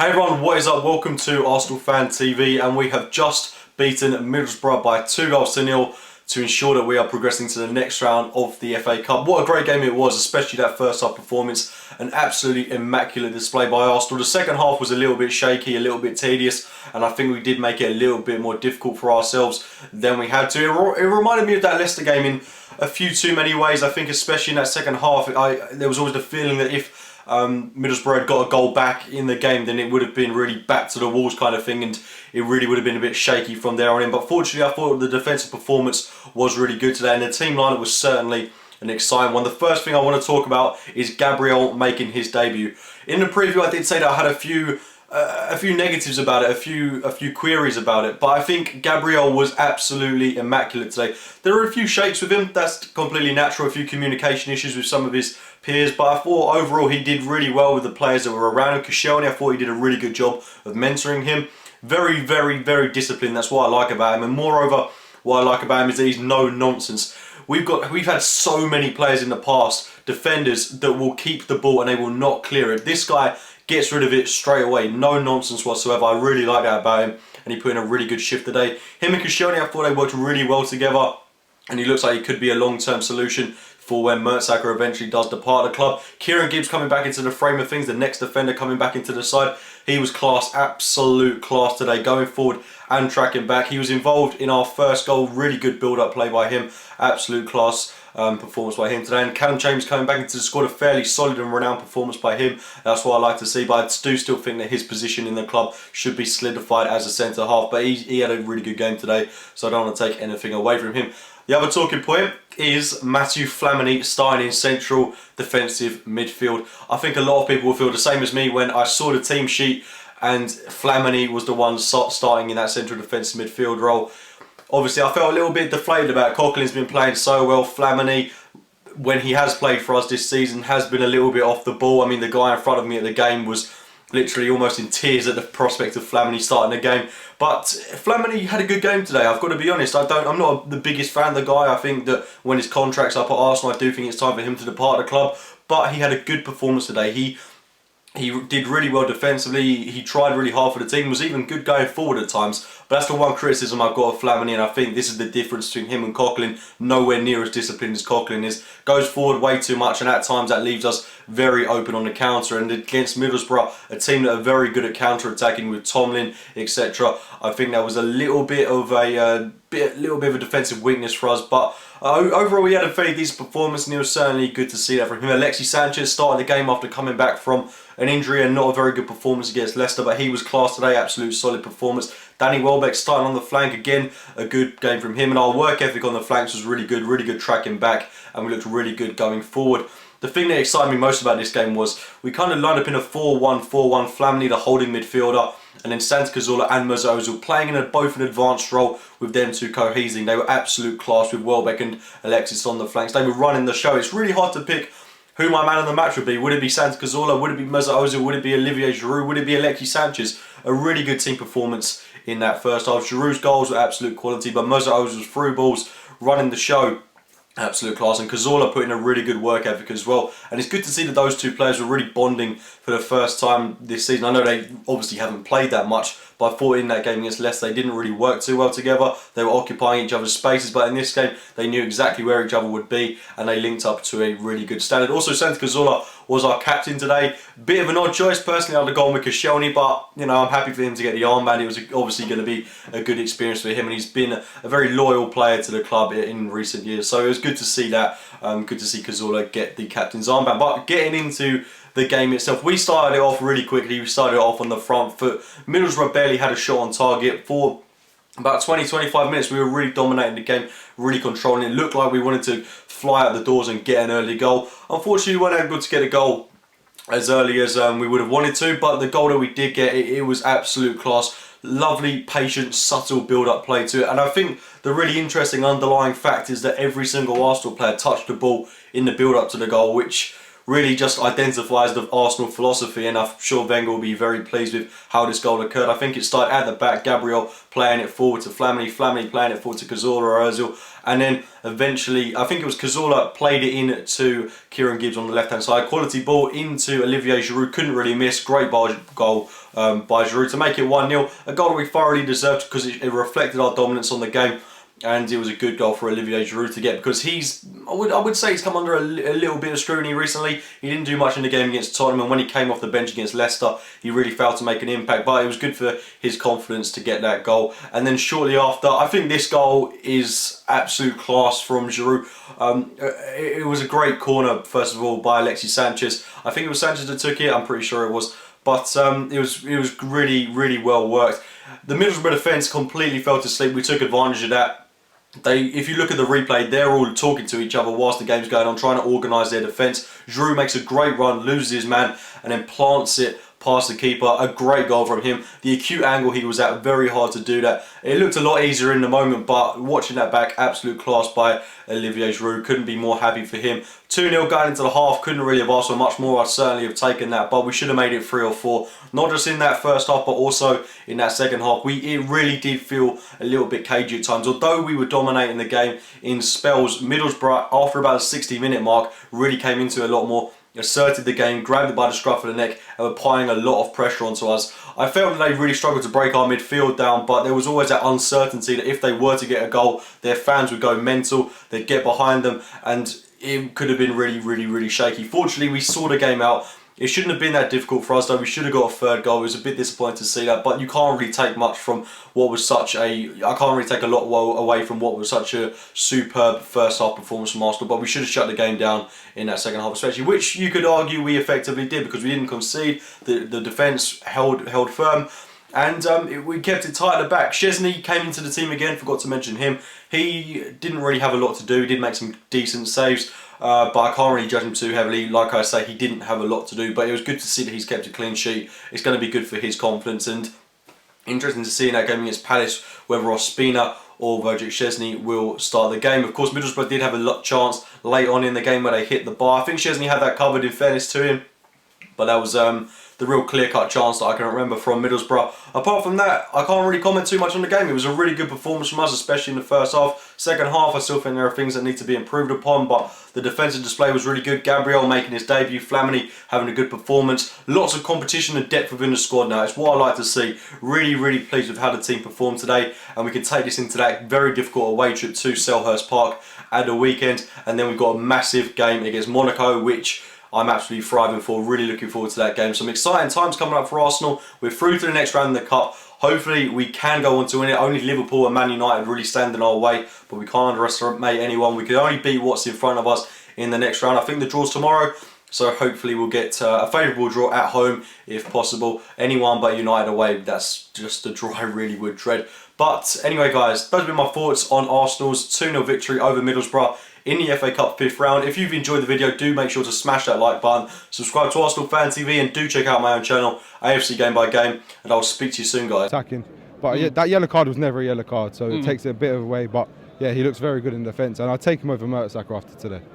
Hey everyone, what is up? Welcome to Arsenal Fan TV, and we have just beaten Middlesbrough by 2-0 to ensure that we are progressing to the next round of the FA Cup. What a great game it was, especially that first half performance. An absolutely immaculate display by Arsenal. The second half was a little bit shaky, a little bit tedious, and I think we did make it a little bit more difficult for ourselves than we had to. It reminded me of that Leicester game in a few too many ways. I think especially in that second half, there was always the feeling that if Middlesbrough had got a goal back in the game, then it would have been really back to the walls kind of thing, and it really would have been a bit shaky from there on in. But fortunately, I thought the defensive performance was really good today, and the team lineup was certainly an exciting one. The first thing I want to talk about is Gabriel making his debut. In the preview, I did say that I had a few negatives about it, a few queries about it, but I think Gabriel was absolutely immaculate today. There were a few shakes with him, that's completely natural, a few communication issues with some of his peers, but I thought overall he did really well with the players that were around him. Koscielny, I thought he did a really good job of mentoring him. Very, very, very disciplined, that's what I like about him, and moreover, what I like about him is that he's no nonsense. We've had so many players in the past, defenders, that will keep the ball and they will not clear it. This guy gets rid of it straight away, no nonsense whatsoever. I really like that about him, and he put in a really good shift today. Him and Koscielny, I thought they worked really well together, and he looks like he could be a long-term solution for when Mertesacker eventually does depart the club. Kieran Gibbs coming back into the frame of things, the next defender coming back into the side. He was class, absolute class today, going forward and tracking back. He was involved in our first goal, really good build-up play by him, absolute class performance by him today. And Callum James coming back into the squad, a fairly solid and renowned performance by him. That's what I like to see, but I do still think that his position in the club should be solidified as a centre-half, but he had a really good game today, so I don't want to take anything away from him. The other talking point is Matthew Flamini starting in central defensive midfield. I think a lot of people will feel the same as me when I saw the team sheet and Flamini was the one starting in that central defensive midfield role. Obviously, I felt a little bit deflated about it. Coughlin's been playing so well. Flamini, when he has played for us this season, has been a little bit off the ball. I mean, the guy in front of me at the game was literally almost in tears at the prospect of Flamini starting the game. But Flamini had a good game today, I've got to be honest. I'm not the biggest fan of the guy. I think that when his contract's up at Arsenal, I do think it's time for him to depart the club. But he had a good performance today. He did really well defensively. He tried really hard for the team, was even good going forward at times. But that's the one criticism I've got of Flamini, and I think this is the difference between him and Coughlin. Nowhere near as disciplined as Coughlin is. Goes forward way too much, and at times that leaves us very open on the counter. And against Middlesbrough, a team that are very good at counter-attacking with Tomlin, etc., I think that was a little bit of a defensive weakness for us. But overall, he had a very decent performance, and it was certainly good to see that from him. Alexis Sanchez started the game after coming back from an injury and not a very good performance against Leicester, but he was class today, absolute solid performance. Danny Welbeck starting on the flank, again, a good game from him, and our work ethic on the flanks was really good tracking back, and we looked really good going forward. The thing that excited me most about this game was we kind of lined up in a 4-1-4-1, Flamini the holding midfielder, and then Santi Cazorla and Mesut Ozil playing in both an advanced role with them two cohesing. They were absolute class with Welbeck and Alexis on the flanks. They were running the show. It's really hard to pick who my man of the match would be. Would it be Santi Cazorla? Would it be Mesut Ozil? Would it be Olivier Giroud? Would it be Alexis Sanchez? A really good team performance in that first half. Giroud's goals were absolute quality, but Mesut Ozil's through balls, running the show, absolute class, and Cazorla put in a really good work ethic as well. And it's good to see that those two players were really bonding for the first time this season. I know they obviously haven't played that much, but I thought in that game against Leicester they didn't really work too well together. They were occupying each other's spaces, but in this game they knew exactly where each other would be, and they linked up to a really good standard. Also, Santi Cazorla was our captain today. Bit of an odd choice personally. I'd have gone with Koscielny, but you know, I'm happy for him to get the armband. It was obviously going to be a good experience for him, and he's been a very loyal player to the club in recent years. So it was good to see that. Good to see Cazorla get the captain's armband. But getting into the game itself, we started it off really quickly. We started it off on the front foot. Middlesbrough barely had a shot on target for about 20-25 minutes. We were really dominating the game, really controlling it. It looked like we wanted to fly out the doors and get an early goal. Unfortunately, we weren't able to get a goal as early as we would have wanted to, but the goal that we did get, it was absolute class. Lovely, patient, subtle build-up play to it. And I think the really interesting underlying fact is that every single Arsenal player touched the ball in the build-up to the goal, which really just identifies the Arsenal philosophy, and I'm sure Wenger will be very pleased with how this goal occurred. I think it started at the back, Gabriel playing it forward to Flamini, Flamini playing it forward to Cazorla or Ozil, and then eventually, I think it was Cazorla played it in to Kieran Gibbs on the left-hand side. Quality ball into Olivier Giroud, couldn't really miss. Great goal by Giroud to make it 1-0. A goal that we thoroughly deserved because it reflected our dominance on the game. And it was a good goal for Olivier Giroud to get, because I would say he's come under a little bit of scrutiny recently. He didn't do much in the game against Tottenham, and when he came off the bench against Leicester, he really failed to make an impact. But it was good for his confidence to get that goal. And then shortly after, I think this goal is absolute class from Giroud. It was a great corner, first of all, by Alexis Sanchez. I think it was Sanchez that took it, I'm pretty sure it was. But it was really, really well worked. The Middlesbrough defence completely fell to sleep. We took advantage of that. If you look at the replay, they're all talking to each other whilst the game's going on, trying to organise their defence. Giroud makes a great run, loses his man, and then plants it past the keeper. A great goal from him. The acute angle he was at, very hard to do that. It looked a lot easier in the moment, but watching that back, absolute class by Olivier Giroud. Couldn't be more happy for him. 2-0 going into the half, couldn't really have asked for much more. I'd certainly have taken that, but we should have made it 3 or 4. Not just in that first half, but also in that second half. It really did feel a little bit cagey at times. Although we were dominating the game in spells, Middlesbrough, after about the 60-minute mark, really came into it a lot more. Asserted the game, grabbed it by the scruff of the neck, and were applying a lot of pressure onto us. I felt that they really struggled to break our midfield down, but there was always that uncertainty that if they were to get a goal, their fans would go mental, they'd get behind them, and it could have been really, really, really shaky. Fortunately, we saw the game out. It shouldn't have been that difficult for us, though. We should have got a third goal. It was a bit disappointing to see that, but you can't really take much from what was such a... I can't really take a lot away from what was such a superb first half performance from Arsenal, but we should have shut the game down in that second half especially, which you could argue we effectively did, because we didn't concede. The defence held firm, and we kept it tight at the back. Szczesny came into the team again, forgot to mention him. He didn't really have a lot to do. He did make some decent saves, but I can't really judge him too heavily. Like I say, he didn't have a lot to do, but it was good to see that he's kept a clean sheet. It's going to be good for his confidence, and interesting to see in that game against Palace whether Ospina or Wojciech Szczesny will start the game. Of course, Middlesbrough did have a chance late on in the game where they hit the bar. I think Szczesny had that covered, in fairness to him, but that was the real clear-cut chance that I can remember from Middlesbrough. Apart from that, I can't really comment too much on the game. It was a really good performance from us, especially in the first half. Second half, I still think there are things that need to be improved upon, but the defensive display was really good. Gabriel making his debut, Flamini having a good performance. Lots of competition and depth within the squad now. It's what I like to see. Really, really pleased with how the team performed today, and we can take this into that very difficult away trip to Selhurst Park at the weekend, and then we've got a massive game against Monaco, which I'm absolutely thriving for. Really looking forward to that game. Some exciting times coming up for Arsenal. We're through to the next round in the Cup. Hopefully we can go on to win it. Only Liverpool and Man United really stand in our way, but we can't underestimate anyone. We can only beat what's in front of us in the next round. I think the draw's tomorrow, so hopefully we'll get a favourable draw at home if possible. Anyone but United away, that's just a draw I really would dread. But anyway guys, those have been my thoughts on Arsenal's 2-0 victory over Middlesbrough in the FA Cup 5th round. If you've enjoyed the video, do make sure to smash that like button, subscribe to Arsenal Fan TV, and do check out my own channel, AFC Game by Game, and I'll speak to you soon, guys. Attacking, but yeah, that yellow card was never a yellow card, so it takes it a bit of away, but yeah, he looks very good in defence, and I'll take him over Mertesacker after today.